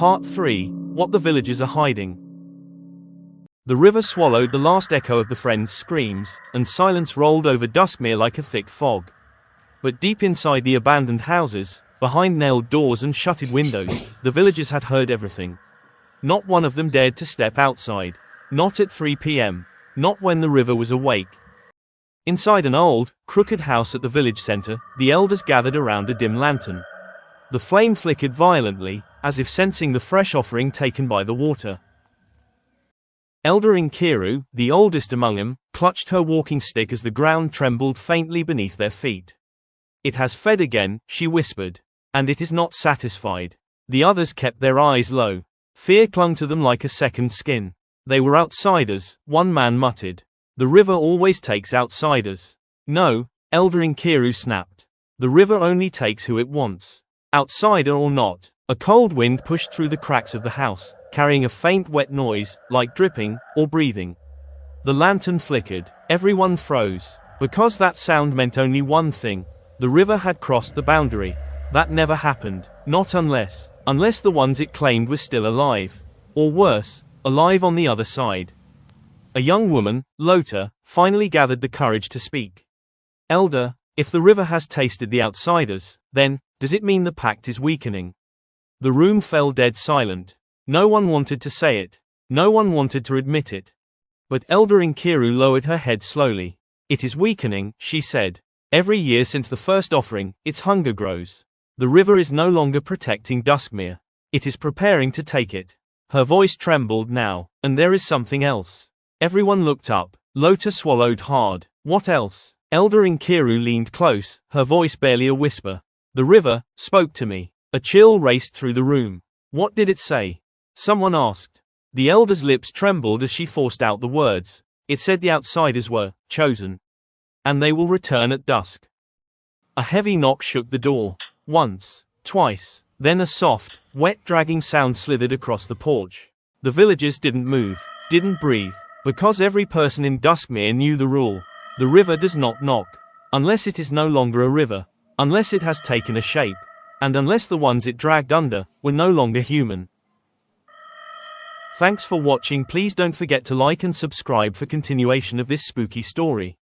Part 3. What the villagers are hiding. The river swallowed the last echo of the friends' screams, and silence rolled over Duskmere like a thick fog. But deep inside the abandoned houses, behind nailed doors and shuttered windows, the villagers had heard everything. Not one of them dared to step outside. Not at 3 p.m. Not when the river was awake. Inside an old, crooked house at the village center, the elders gathered around a dim lantern. The flame flickered violently, as if sensing the fresh offering taken by the water. Elder Nkiru, the oldest among them, clutched her walking stick as the ground trembled faintly beneath their feet. "It has fed again," she whispered. "And it is not satisfied." The others kept their eyes low. Fear clung to them like a second skin. They were outsiders, one man muttered. "The river always takes outsiders." "No," Elder Nkiru snapped. "The river only takes who it wants. Outsider or not." A cold wind pushed through the cracks of the house, carrying a faint wet noise, like dripping, or breathing. The lantern flickered. Everyone froze. Because that sound meant only one thing. The river had crossed the boundary. That never happened. Not unless the ones it claimed were still alive. Or worse, alive on the other side. A young woman, Lota, finally gathered the courage to speak. "Elder, if the river has tasted the outsiders, then, does it mean the pact is weakening?" The room fell dead silent. No one wanted to say it. No one wanted to admit it. But Elder Nkiru lowered her head slowly. "It is weakening," she said. "Every year since the first offering, its hunger grows. The river is no longer protecting Duskmere. It is preparing to take it." Her voice trembled now. "And there is something else." Everyone looked up. Lota swallowed hard. "What else?" Elder Nkiru leaned close, her voice barely a whisper. "The river spoke to me." A chill raced through the room. "What did it say?" someone asked. The elder's lips trembled as she forced out the words. "It said the outsiders were chosen. And they will return at dusk." A heavy knock shook the door. Once, twice, then a soft, wet dragging sound slithered across the porch. The villagers didn't move, didn't breathe, because every person in Duskmere knew the rule. The river does not knock. Unless it is no longer a river. Unless it has taken a shape. And unless the ones it dragged under were no longer human. Thanks for watching. Please don't forget to like and subscribe for continuation of this spooky story.